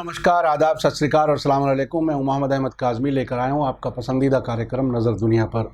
नमस्कार, आदाब, सत श्री अकाल और अस्सलाम वालेकुम। मैं मोहम्मद अहमद काज़मी लेकर आया हूँ आपका पसंदीदा कार्यक्रम नज़र दुनिया पर।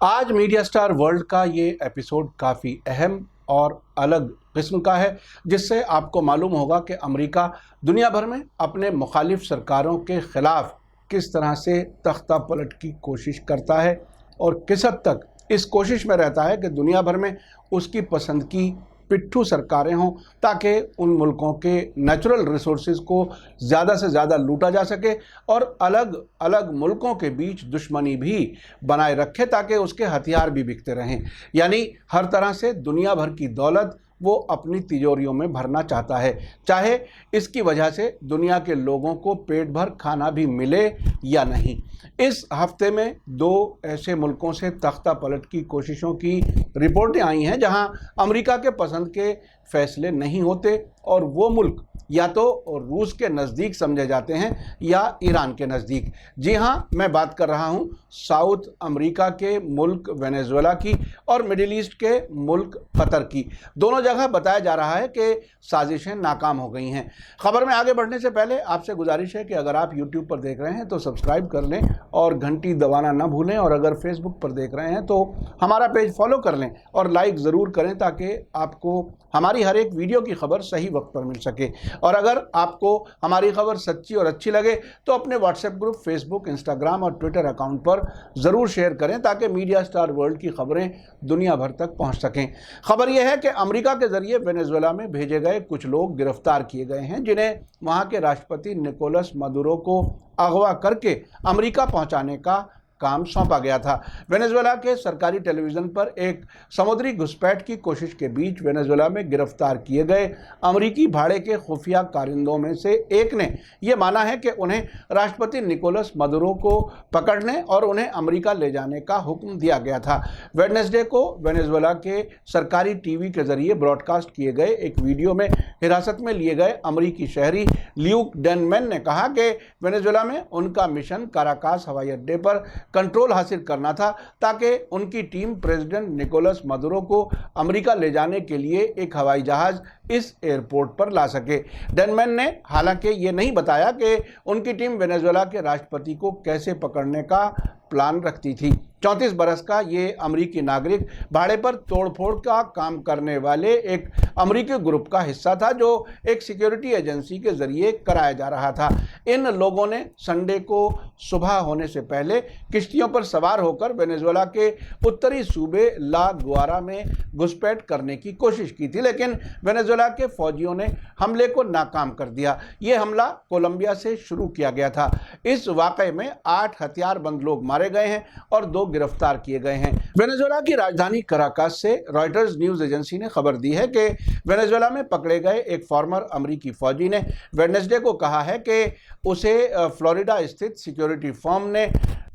आज मीडिया स्टार वर्ल्ड का ये एपिसोड काफ़ी अहम और अलग किस्म का है, जिससे आपको मालूम होगा कि अमेरिका दुनिया भर में अपने मुखालिफ सरकारों के ख़िलाफ़ किस तरह से तख्ता पलट की कोशिश करता है और किस हद तक इस कोशिश में रहता है कि दुनिया भर में उसकी पसंद की पिट्ठू सरकारें हों, ताकि उन मुल्कों के नेचुरल रिसोर्सेज को ज़्यादा से ज़्यादा लूटा जा सके और अलग अलग मुल्कों के बीच दुश्मनी भी बनाए रखे, ताकि उसके हथियार भी बिकते रहें। यानी हर तरह से दुनिया भर की दौलत वो अपनी तिजोरियों में भरना चाहता है, चाहे इसकी वजह से दुनिया के लोगों को पेट भर खाना भी मिले या नहीं। इस हफ्ते में दो ऐसे मुल्कों से तख्ता पलट की कोशिशों की रिपोर्टें आई हैं जहां अमेरिका के पसंद के फैसले नहीं होते और वो मुल्क या तो रूस के नज़दीक समझे जाते हैं या ईरान के नज़दीक। जी हाँ, मैं बात कर रहा हूँ साउथ अमेरिका के मुल्क वेनेजुएला की और मिडिल ईस्ट के मुल्क कतर की। दोनों जगह बताया जा रहा है कि साजिशें नाकाम हो गई हैं। खबर में आगे बढ़ने से पहले आपसे गुजारिश है कि अगर आप यूट्यूब पर देख रहे हैं तो सब्सक्राइब कर लें और घंटी दबाना ना भूलें, और अगर फेसबुक पर देख रहे हैं तो हमारा पेज फॉलो कर लें और लाइक ज़रूर करें, ताकि आपको हमारी हर एक वीडियो की खबर सही वक्त पर मिल सके। और अगर आपको हमारी खबर सच्ची और अच्छी लगे तो अपने व्हाट्सएप ग्रुप, फेसबुक, इंस्टाग्राम और ट्विटर अकाउंट पर ज़रूर शेयर करें, ताकि मीडिया स्टार वर्ल्ड की खबरें दुनिया भर तक पहुंच सकें। खबर यह है कि अमेरिका के ज़रिए वेनेजुएला में भेजे गए कुछ लोग गिरफ्तार किए गए हैं, जिन्हें वहां के राष्ट्रपति निकोलस मदुरो को अगवा करके अमेरिका पहुंचाने का काम सौंपा गया था। वेनेजुएला के सरकारी टेलीविज़न पर एक समुद्री घुसपैठ की कोशिश के बीच वेनेजुएला में गिरफ्तार किए गए अमेरिकी भाड़े के खुफिया कारिंदों में से एक ने यह माना है कि उन्हें राष्ट्रपति निकोलस मदुरो को पकड़ने और उन्हें अमेरिका ले जाने का हुक्म दिया गया था। वेडनेसडे को वेनेजुएला के सरकारी टीवी के जरिए ब्रॉडकास्ट किए गए एक वीडियो में हिरासत में लिए गए अमेरिकी शहरी ल्यूक डेनमैन ने कहा कि वेनेजुएला में उनका मिशन काराकास हवाई अड्डे पर कंट्रोल हासिल करना था, ताकि उनकी टीम प्रेसिडेंट निकोलस मदुरो को अमेरिका ले जाने के लिए एक हवाई जहाज इस एयरपोर्ट पर ला सके। डेनमैन ने हालांकि ये नहीं बताया कि उनकी टीम वेनेजुएला के राष्ट्रपति को कैसे पकड़ने का प्लान रखती थी। 34 बरस का ये अमेरिकी नागरिक भाड़े पर तोड़फोड़ का काम करने वाले एक अमेरिकी ग्रुप का हिस्सा था, जो एक सिक्योरिटी एजेंसी के जरिए कराया जा रहा था। इन लोगों ने संडे को सुबह होने से पहले किश्तियों पर सवार होकर वेनेजुएला के उत्तरी सूबे ला गुआरा में घुसपैठ करने की कोशिश की थी, लेकिन वेनेजुएला के फौजियों ने हमले को नाकाम कर दिया। ये हमला कोलंबिया से शुरू किया गया था। इस वाक़े में 8 हथियारबंद लोग मारे गए हैं और 2 गिरफ्तार किए गए हैं। वेनेजुएला की राजधानी कराकास से रॉयटर्स न्यूज़ एजेंसी ने खबर दी है कि वेनेजुएला में पकड़े गए एक फॉर्मर अमेरिकी फौजी ने वेडनेसडे को कहा है कि उसे फ्लोरिडा स्थित सिक्योरिटी फर्म ने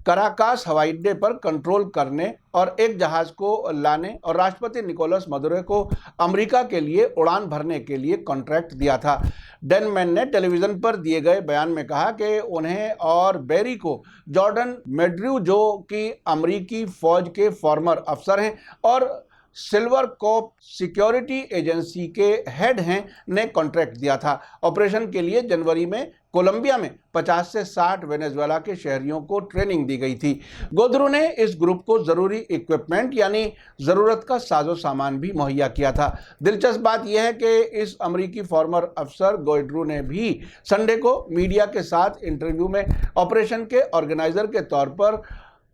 कराकास हवाई अड्डे पर कंट्रोल करने और एक जहाज को लाने और राष्ट्रपति निकोलस मदुरो को अमेरिका के लिए उड़ान भरने के लिए कॉन्ट्रैक्ट दिया था। डेनमैन ने टेलीविज़न पर दिए गए बयान में कहा कि उन्हें और बेरी को जॉर्डन मेड्रू, जो कि अमेरिकी फ़ौज के फॉर्मर अफसर हैं और सिल्वर कोप सिक्योरिटी एजेंसी के हेड हैं, ने कॉन्ट्रैक्ट दिया था। ऑपरेशन के लिए जनवरी में कोलंबिया में 50 से 60 वेनेजुएला के शहरियों को ट्रेनिंग दी गई थी। गोदरू ने इस ग्रुप को ज़रूरी इक्विपमेंट यानी ज़रूरत का साजो सामान भी मुहैया किया था। दिलचस्प बात यह है कि इस अमेरिकी फॉर्मर अफसर गोयड्रू ने भी संडे को मीडिया के साथ इंटरव्यू में ऑपरेशन के ऑर्गेनाइजर के तौर पर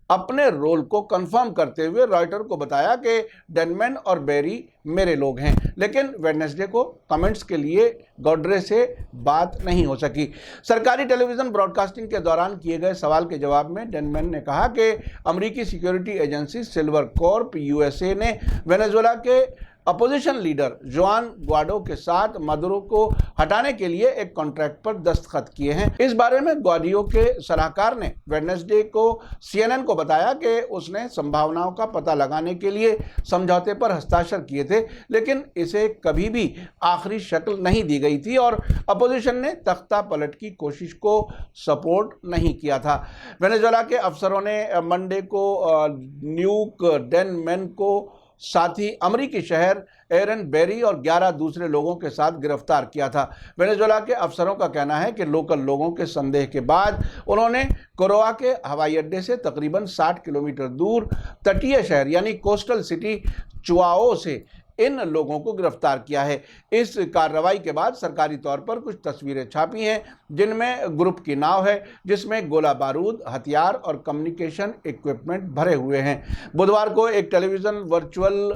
अपने रोल को कंफर्म करते हुए रॉयटर को बताया कि डेनमैन और बेरी मेरे लोग हैं, लेकिन वेडनेसडे को कमेंट्स के लिए गॉड्रे से बात नहीं हो सकी। सरकारी टेलीविज़न ब्रॉडकास्टिंग के दौरान किए गए सवाल के जवाब में डेनमैन ने कहा कि अमेरिकी security agency silver Corp USA ने वेनेजुएला के अपोजिशन लीडर जुआन ग्वाडो के साथ मदुरो को हटाने के लिए एक कॉन्ट्रैक्ट पर दस्तखत किए हैं। इस बारे में ग्वाडियो के सलाहकार ने वेडनेसडे को CNN को बताया कि उसने संभावनाओं का पता लगाने के लिए समझौते पर हस्ताक्षर किए थे, लेकिन इसे कभी भी आखिरी शक्ल नहीं दी गई थी और अपोजिशन ने तख्ता पलट की कोशिश को सपोर्ट नहीं किया था। वेनेजुएला के अफसरों ने मंडे को ल्यूक डेनमैन को साथ ही अमरीकी शहर एरन बेरी और 11 दूसरे लोगों के साथ गिरफ्तार किया था। वेनेजुएला के अफसरों का कहना है कि लोकल लोगों के संदेह के बाद उन्होंने कोरोआ के हवाई अड्डे से तकरीबन 60 किलोमीटर दूर तटीय शहर यानी कोस्टल सिटी चुआओ से इन लोगों को गिरफ्तार किया है। इस कार्रवाई के बाद सरकारी तौर पर कुछ तस्वीरें छापी हैं जिनमें ग्रुप की नाव है जिसमें गोला बारूद, हथियार और कम्युनिकेशन इक्विपमेंट भरे हुए हैं। बुधवार को एक टेलीविजन वर्चुअल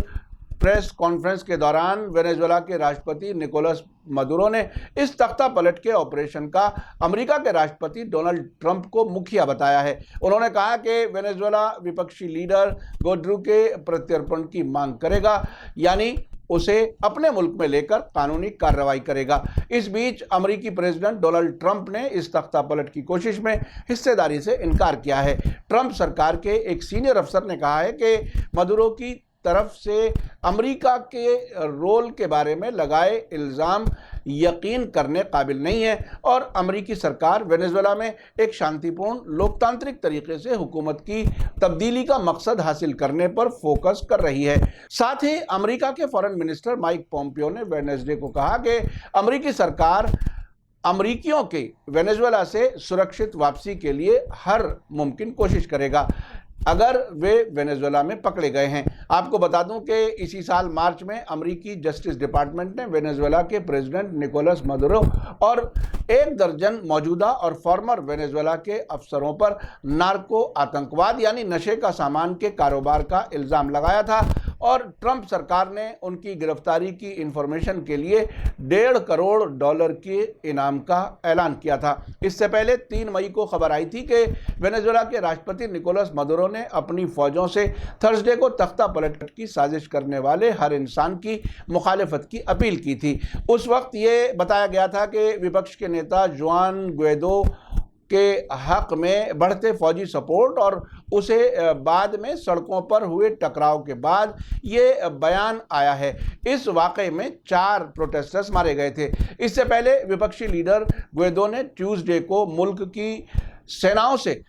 प्रेस कॉन्फ्रेंस के दौरान वेनेजुएला के राष्ट्रपति निकोलस मदुरो ने इस तख्ता पलट के ऑपरेशन का अमेरिका के राष्ट्रपति डोनाल्ड ट्रंप को मुखिया बताया है। उन्होंने कहा कि वेनेजुएला विपक्षी लीडर गुएडो के प्रत्यर्पण की मांग करेगा, यानी उसे अपने मुल्क में लेकर कानूनी कार्रवाई करेगा। इस बीच अमेरिकी प्रेसिडेंट डोनाल्ड ट्रंप ने इस तख्ता पलट की कोशिश में हिस्सेदारी से इनकार किया है। ट्रंप सरकार के एक सीनियर अफसर ने कहा है कि मदुरो की तरफ से अमेरिका के रोल के बारे में लगाए इल्ज़ाम यकीन करने काबिल नहीं है और अमेरिकी सरकार वेनेजुएला में एक शांतिपूर्ण लोकतांत्रिक तरीके से हुकूमत की तब्दीली का मकसद हासिल करने पर फोकस कर रही है। साथ ही अमेरिका के फॉरेन मिनिस्टर माइक पोम्पियो ने वेडनेसडे को कहा कि अमेरिकी सरकार अमेरिकियों के वेनेजुएला से सुरक्षित वापसी के लिए हर मुमकिन कोशिश करेगा अगर वे वेनेजुएला में पकड़े गए हैं। आपको बता दूं कि इसी साल मार्च में अमेरिकी जस्टिस डिपार्टमेंट ने वेनेजुएला के प्रेसिडेंट निकोलस मदुरो और 1 दर्जन मौजूदा और फॉर्मर वेनेजुएला के अफसरों पर नार्को आतंकवाद यानी नशे का सामान के कारोबार का इल्ज़ाम लगाया था और ट्रंप सरकार ने उनकी गिरफ्तारी की इंफॉर्मेशन के लिए $1.5 करोड़ के इनाम का ऐलान किया था। इससे पहले 3 मई को खबर आई थी कि वेनेजुएला के राष्ट्रपति निकोलस मदुरो ने अपनी फौजों से थर्सडे को तख्ता पलट की साजिश करने वाले हर इंसान की मुखालिफत की अपील की थी। उस वक्त ये बताया गया था कि विपक्ष के नेता जुआन गुएडो के हक में बढ़ते फौजी सपोर्ट और उसे बाद में सड़कों पर हुए टकराव के बाद ये बयान आया है। इस वाक़े में 4 प्रोटेस्टर्स मारे गए थे। इससे पहले विपक्षी लीडर गुएडो ने ट्यूसडे को मुल्क की सेनाओं से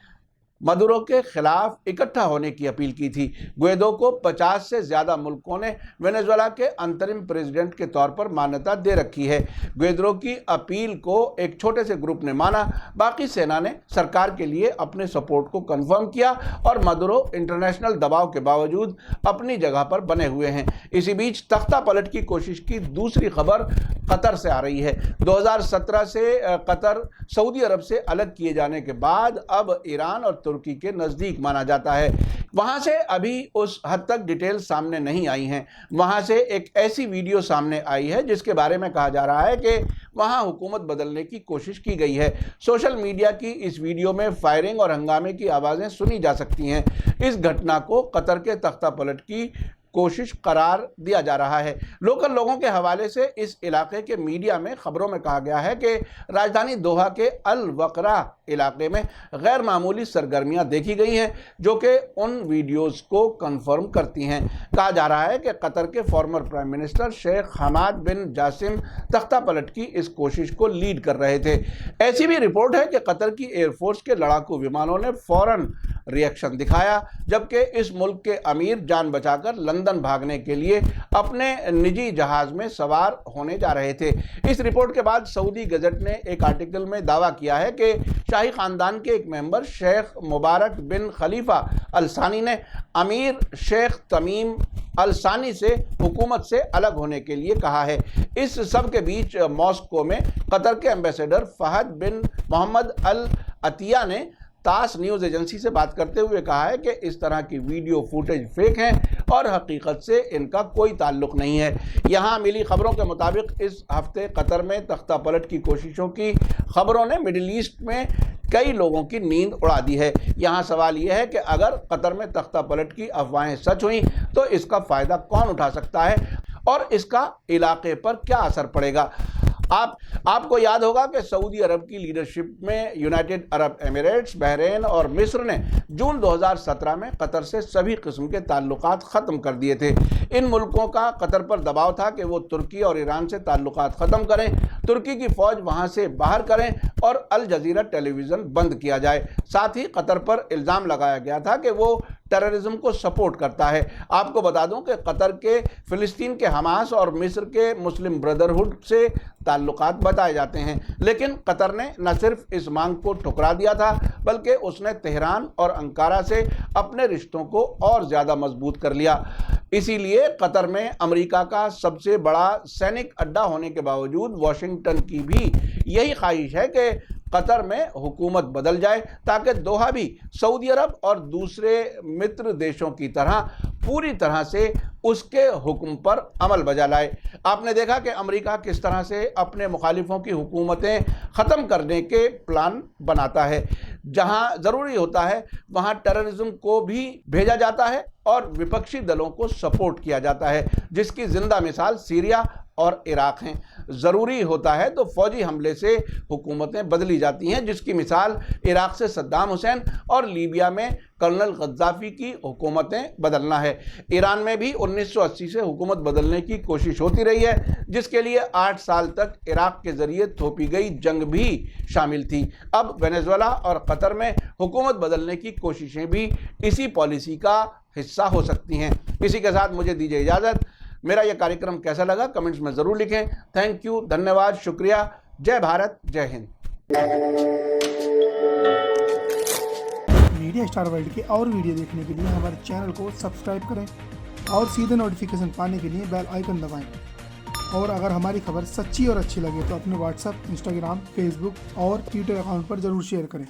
मदुरो के खिलाफ इकट्ठा होने की अपील की थी। गुएडो को 50 से ज़्यादा मुल्कों ने वेनेजुएला के अंतरिम प्रेसिडेंट के तौर पर मान्यता दे रखी है। गुएडो की अपील को एक छोटे से ग्रुप ने माना, बाकी सेना ने सरकार के लिए अपने सपोर्ट को कंफर्म किया और मदुरो इंटरनेशनल दबाव के बावजूद अपनी जगह पर बने हुए हैं। इसी बीच तख्ता पलट की कोशिश की दूसरी खबर कतर से आ रही है। 2017 से कतर सऊदी अरब से अलग किए जाने के बाद अब ईरान और तुर्की के नज़दीक माना जाता है। वहां से अभी उस हद तक डिटेल सामने नहीं आई हैं। वहां से एक ऐसी वीडियो सामने आई है जिसके बारे में कहा जा रहा है कि वहां हुकूमत बदलने की कोशिश की गई है। सोशल मीडिया की इस वीडियो में फायरिंग और हंगामे की आवाज़ें सुनी जा सकती हैं। इस घटना को कतर के तख्ता पलट की कोशिश करार दिया जा रहा है। लोकल लोगों के हवाले से इस इलाके के मीडिया में खबरों में कहा गया है कि राजधानी दोहा के अल वकरा इलाके में गैर मामूली सरगर्मियां देखी गई हैं जो कि उन वीडियोस को कंफर्म करती हैं। कहा जा रहा है कि कतर के former prime minister Sheikh Hamad bin Jassim तख्ता पलट की इस कोशिश को लीड कर रहे थे। ऐसी भी रिपोर्ट है कि कतर की एयरफोर्स के लड़ाकू विमानों ने फौरन रिएक्शन दिखाया, जबकि इस मुल्क के अमीर जान बचाकर लंदन भागने के लिए अपने निजी जहाज में सवार होने जा रहे थे। इस रिपोर्ट के बाद सऊदी गजट ने एक आर्टिकल में दावा किया है कि शाही खानदान के एक मेंबर शेख मुबारक बिन खलीफा अल सानी ने अमीर शेख तमीम अल सानी से हुकूमत से अलग होने के लिए कहा है। इस सब के बीच मॉस्को में कतर के एम्बेसडर फहद बिन मोहम्मद अल अतिया ने तास न्यूज़ एजेंसी से बात करते हुए कहा है कि इस तरह की वीडियो फुटेज फेक हैं और हकीकत से इनका कोई ताल्लुक नहीं है। यहाँ मिली खबरों के मुताबिक इस हफ्ते कतर में तख्ता पलट की कोशिशों की खबरों ने मिडिल ईस्ट में कई लोगों की नींद उड़ा दी है। यहाँ सवाल यह है कि अगर कतर में तख्ता पलट की अफवाहें सच हुई तो इसका फ़ायदा कौन उठा सकता है और इसका इलाके पर क्या असर पड़ेगा। आपको याद होगा कि सऊदी अरब की लीडरशिप में यूनाइटेड अरब एमिरेट्स, बहरीन और मिस्र ने जून 2017 में कतर से सभी किस्म के ताल्लुकात ख़त्म कर दिए थे। इन मुल्कों का कतर पर दबाव था कि वो तुर्की और ईरान से ताल्लुकात ख़त्म करें। तुर्की की फौज वहां से बाहर करें और अल जजीरा टेलीविजन बंद किया जाए। साथ ही कतर पर इल्ज़ाम लगाया गया था कि वो टेररिज्म को सपोर्ट करता है। आपको बता दूं कि कतर के फिलिस्तीन के हमास और मिस्र के मुस्लिम ब्रदरहुड से ताल्लुकात बताए जाते हैं, लेकिन कतर ने न सिर्फ इस मांग को ठुकरा दिया था बल्कि उसने तेहरान और अंकारा से अपने रिश्तों को और ज़्यादा मजबूत कर लिया। इसीलिए कतर में अमेरिका का सबसे बड़ा सैनिक अड्डा होने के बावजूद वाशिंगटन की भी यही ख्वाहिश है कि कतर में हुकूमत बदल जाए ताकि दोहा भी सऊदी अरब और दूसरे मित्र देशों की तरह पूरी तरह से उसके हुक्म पर अमल बजा लाए। आपने देखा कि अमेरिका किस तरह से अपने मुखालिफों की हुकूमतें ख़त्म करने के प्लान बनाता है। जहां ज़रूरी होता है वहां टेररिज्म को भी भेजा जाता है और विपक्षी दलों को सपोर्ट किया जाता है, जिसकी जिंदा मिसाल सीरिया और इराक हैं। ज़रूरी होता है तो फौजी हमले से हुकूमतें बदली जाती हैं, जिसकी मिसाल इराक से सद्दाम हुसैन और लीबिया में कर्नल गद्दाफी की हुकूमतें बदलना है। ईरान में भी 1980 से हुकूमत बदलने की कोशिश होती रही है, जिसके लिए 8 साल तक इराक के ज़रिए थोपी गई जंग भी शामिल थी। अब वेनेजुएला और कतर में हुकूमत बदलने की कोशिशें भी इसी पॉलिसी का हिस्सा हो सकती हैं। इसी के साथ मुझे दीजिए इजाज़त। मेरा यह कार्यक्रम कैसा लगा कमेंट्स में ज़रूर लिखें। थैंक यू, धन्यवाद, शुक्रिया। जय भारत, जय हिंद। मीडिया स्टार वर्ल्ड के और वीडियो देखने के लिए हमारे चैनल को सब्सक्राइब करें और सीधे नोटिफिकेशन पाने के लिए बेल आइकन दबाएं। और अगर हमारी खबर सच्ची और अच्छी लगे तो अपने व्हाट्सएप, इंस्टाग्राम, फेसबुक और ट्विटर अकाउंट पर ज़रूर शेयर करें।